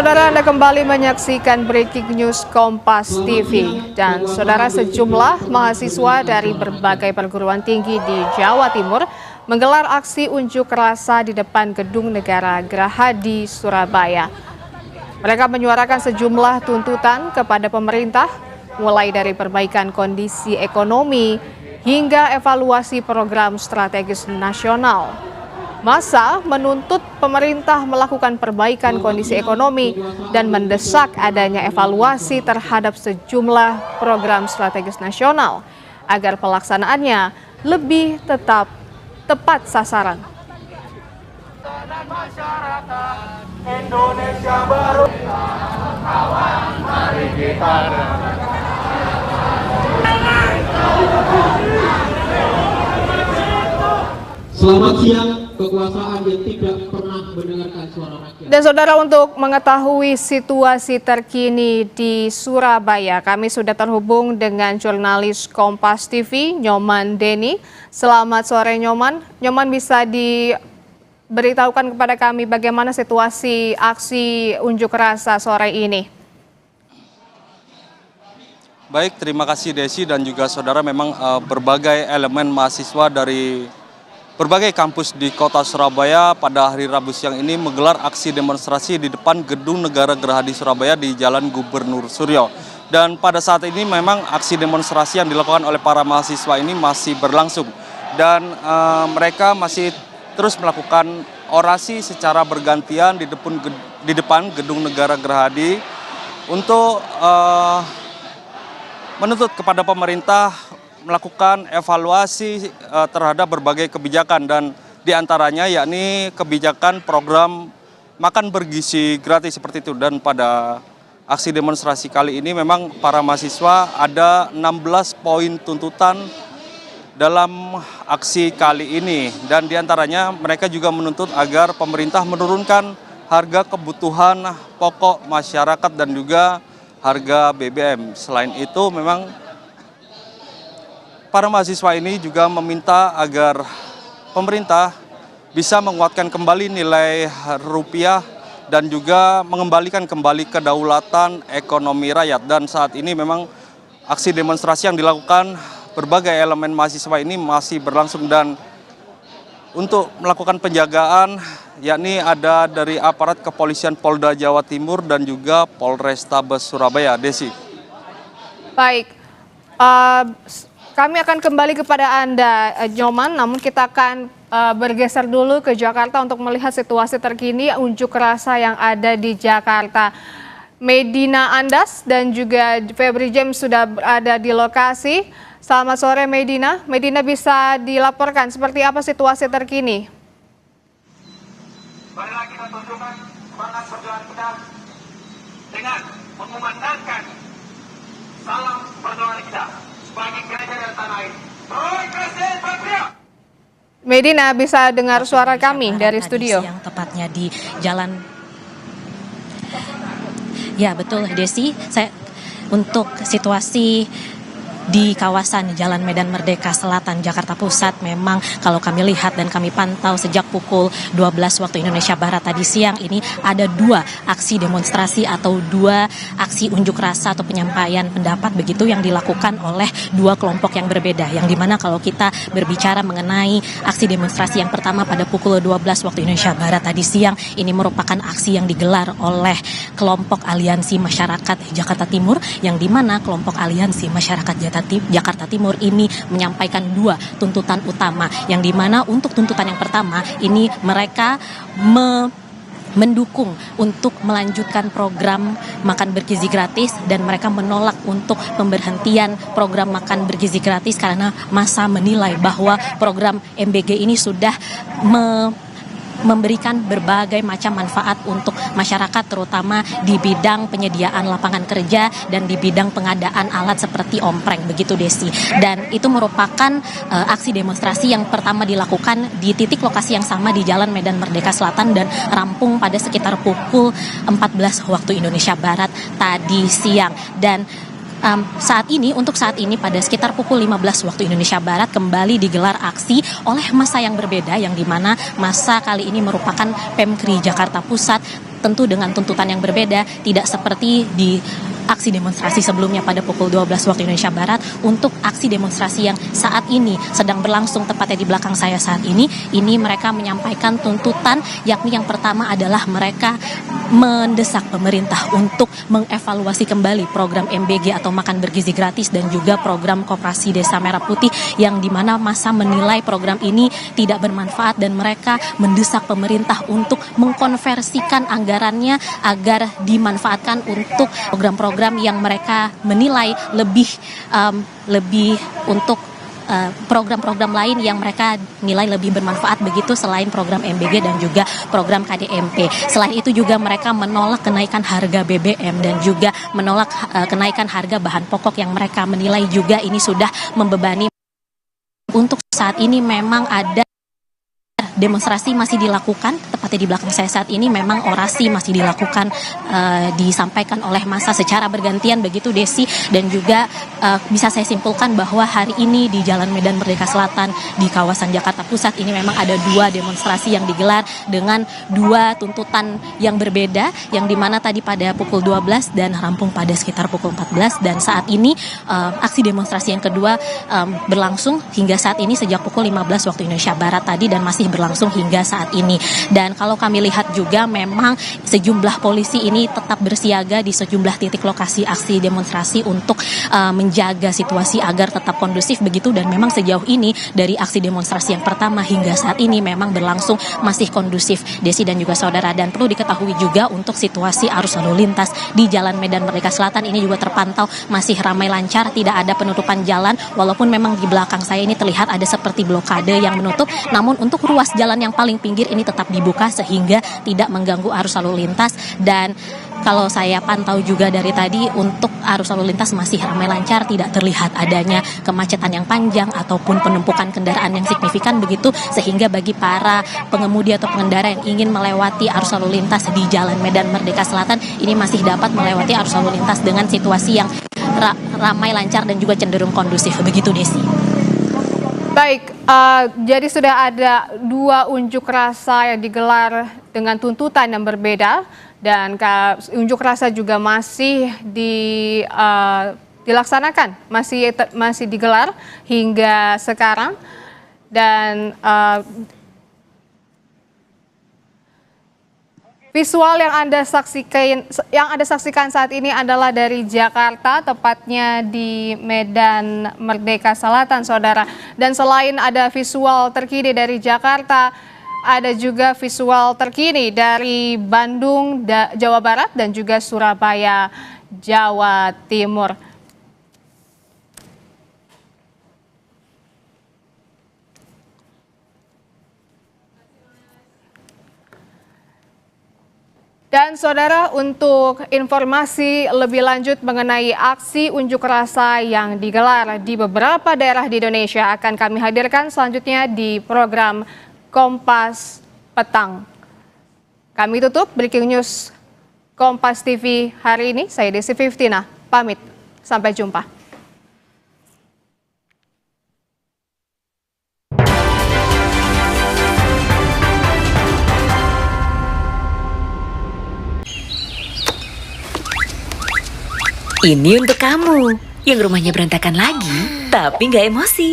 Saudara, Anda kembali menyaksikan Breaking News Kompas TV. Dan saudara, sejumlah mahasiswa dari berbagai perguruan tinggi di Jawa Timur menggelar aksi unjuk rasa di depan Gedung Negara Gerahadi, Surabaya. Mereka menyuarakan sejumlah tuntutan kepada pemerintah, mulai dari perbaikan kondisi ekonomi hingga evaluasi program strategis nasional. Massa menuntut pemerintah melakukan perbaikan kondisi ekonomi dan mendesak adanya evaluasi terhadap sejumlah program strategis nasional agar pelaksanaannya lebih tepat sasaran. Indonesia baru, kawan, mari kita Selamat siang, kekuasaan yang tidak pernah mendengarkan suara rakyat. Dan saudara, untuk mengetahui situasi terkini di Surabaya, kami sudah terhubung dengan jurnalis Kompas TV, Nyoman Denny. Selamat sore Nyoman. Nyoman, bisa diberitahukan kepada kami bagaimana situasi aksi unjuk rasa sore ini? Baik, terima kasih Desi dan juga saudara. Memang berbagai elemen mahasiswa dari berbagai kampus di kota Surabaya pada hari Rabu siang ini menggelar aksi demonstrasi di depan Gedung Negara Gerahadi Surabaya di Jalan Gubernur Suryo. Dan pada saat ini memang aksi demonstrasi yang dilakukan oleh para mahasiswa ini masih berlangsung. Dan mereka masih terus melakukan orasi secara bergantian di depan Gedung Negara Gerahadi untuk menuntut kepada pemerintah melakukan evaluasi terhadap berbagai kebijakan, dan diantaranya yakni kebijakan program makan bergizi gratis seperti itu. Dan pada aksi demonstrasi kali ini memang para mahasiswa ada 16 poin tuntutan dalam aksi kali ini, dan diantaranya mereka juga menuntut agar pemerintah menurunkan harga kebutuhan pokok masyarakat dan juga harga BBM. Selain itu memang para mahasiswa ini juga meminta agar pemerintah bisa menguatkan kembali nilai rupiah dan juga mengembalikan kembali kedaulatan ekonomi rakyat. Dan saat ini memang aksi demonstrasi yang dilakukan berbagai elemen mahasiswa ini masih berlangsung, dan untuk melakukan penjagaan yakni ada dari aparat kepolisian Polda Jawa Timur dan juga Polrestabes Surabaya. Desi. Baik. Kami akan kembali kepada Anda, Nyoman, namun kita akan bergeser dulu ke Jakarta untuk melihat situasi terkini unjuk rasa yang ada di Jakarta. Medina Andas dan juga Febri James sudah berada di lokasi. Selamat sore Medina. Medina, bisa dilaporkan seperti apa situasi terkini? Marilah kita tunjukkan semangat perjuangan kita dengan mengumandangkan salam perjuangan kita bagi gereja dan tanah air. Medina, bisa dengar suara kami dari studio? Yang tepatnya di jalan. Ya betul Desi, saya untuk situasi di kawasan Jalan Medan Merdeka Selatan, Jakarta Pusat, memang kalau kami lihat dan kami pantau sejak pukul 12 waktu Indonesia Barat tadi siang ini ada 2 aksi demonstrasi atau 2 aksi unjuk rasa atau penyampaian pendapat begitu yang dilakukan oleh 2 kelompok yang berbeda. Yang dimana kalau kita berbicara mengenai aksi demonstrasi yang pertama pada pukul 12 waktu Indonesia Barat tadi siang, ini merupakan aksi yang digelar oleh kelompok Aliansi Masyarakat Jakarta Timur, yang dimana kelompok Aliansi Masyarakat Jakarta Timur ini menyampaikan 2 tuntutan utama, yang dimana untuk tuntutan yang pertama ini mereka mendukung untuk melanjutkan program makan bergizi gratis, dan mereka menolak untuk pemberhentian program makan bergizi gratis karena massa menilai bahwa program MBG ini sudah memberikan berbagai macam manfaat untuk masyarakat, terutama di bidang penyediaan lapangan kerja dan di bidang pengadaan alat seperti ompreng, begitu Desi. Dan itu merupakan aksi demonstrasi yang pertama dilakukan di titik lokasi yang sama di Jalan Medan Merdeka Selatan dan rampung pada sekitar pukul 14 waktu Indonesia Barat tadi siang. Dan saat ini pada sekitar pukul 15 waktu Indonesia Barat kembali digelar aksi oleh massa yang berbeda, yang dimana massa kali ini merupakan Pemkri Jakarta Pusat tentu dengan tuntutan yang berbeda, tidak seperti di aksi demonstrasi sebelumnya pada pukul 12 waktu Indonesia Barat. Untuk aksi demonstrasi yang saat ini sedang berlangsung tepatnya di belakang saya saat ini mereka menyampaikan tuntutan, yakni yang pertama adalah mereka mendesak pemerintah untuk mengevaluasi kembali program MBG atau makan bergizi gratis dan juga program Koperasi Desa Merah Putih, yang dimana masa menilai program ini tidak bermanfaat dan mereka mendesak pemerintah untuk mengkonversikan anggarannya agar dimanfaatkan untuk program-program yang mereka menilai lebih untuk program-program lain yang mereka nilai lebih bermanfaat begitu selain program MBG dan juga program KDMP. Selain itu juga mereka menolak kenaikan harga BBM dan juga menolak kenaikan harga bahan pokok yang mereka menilai juga ini sudah membebani. Untuk saat ini memang ada demonstrasi masih dilakukan, tepatnya di belakang saya saat ini memang orasi masih dilakukan, disampaikan oleh massa secara bergantian begitu Desi, dan juga bisa saya simpulkan bahwa hari ini di Jalan Medan Merdeka Selatan di kawasan Jakarta Pusat ini memang ada 2 demonstrasi yang digelar dengan 2 tuntutan yang berbeda, yang dimana tadi pada pukul 12 dan rampung pada sekitar pukul 14, dan saat ini aksi demonstrasi yang kedua berlangsung hingga saat ini sejak pukul 15 waktu Indonesia Barat tadi dan masih berlangsung hingga saat ini. Dan kalau kami lihat juga memang sejumlah polisi ini tetap bersiaga di sejumlah titik lokasi aksi demonstrasi untuk menjaga situasi agar tetap kondusif begitu, dan memang sejauh ini dari aksi demonstrasi yang pertama hingga saat ini memang berlangsung masih kondusif Desi dan juga saudara. Dan perlu diketahui juga untuk situasi arus lalu lintas di Jalan Medan Merdeka Selatan ini juga terpantau masih ramai lancar, tidak ada penutupan jalan walaupun memang di belakang saya ini terlihat ada seperti blokade yang menutup, namun untuk ruas jalan yang paling pinggir ini tetap dibuka sehingga tidak mengganggu arus lalu lintas. Dan kalau saya pantau juga dari tadi untuk arus lalu lintas masih ramai lancar, tidak terlihat adanya kemacetan yang panjang ataupun penumpukan kendaraan yang signifikan begitu, sehingga bagi para pengemudi atau pengendara yang ingin melewati arus lalu lintas di Jalan Medan Merdeka Selatan ini masih dapat melewati arus lalu lintas dengan situasi yang ramai lancar dan juga cenderung kondusif begitu Desi. Baik, jadi sudah ada 2 unjuk rasa yang digelar dengan tuntutan yang berbeda, dan unjuk rasa juga masih dilaksanakan, masih digelar hingga sekarang. Dan visual yang Anda saksikan saat ini adalah dari Jakarta, tepatnya di Medan Merdeka Selatan, saudara. Dan selain ada visual terkini dari Jakarta, ada juga visual terkini dari Bandung, Jawa Barat, dan juga Surabaya, Jawa Timur. Dan saudara, untuk informasi lebih lanjut mengenai aksi unjuk rasa yang digelar di beberapa daerah di Indonesia akan kami hadirkan selanjutnya di program Kompas Petang. Kami tutup Breaking News Kompas TV hari ini. Saya Desi Fiftina, pamit. Sampai jumpa. Ini untuk kamu, yang rumahnya berantakan lagi, tapi nggak emosi.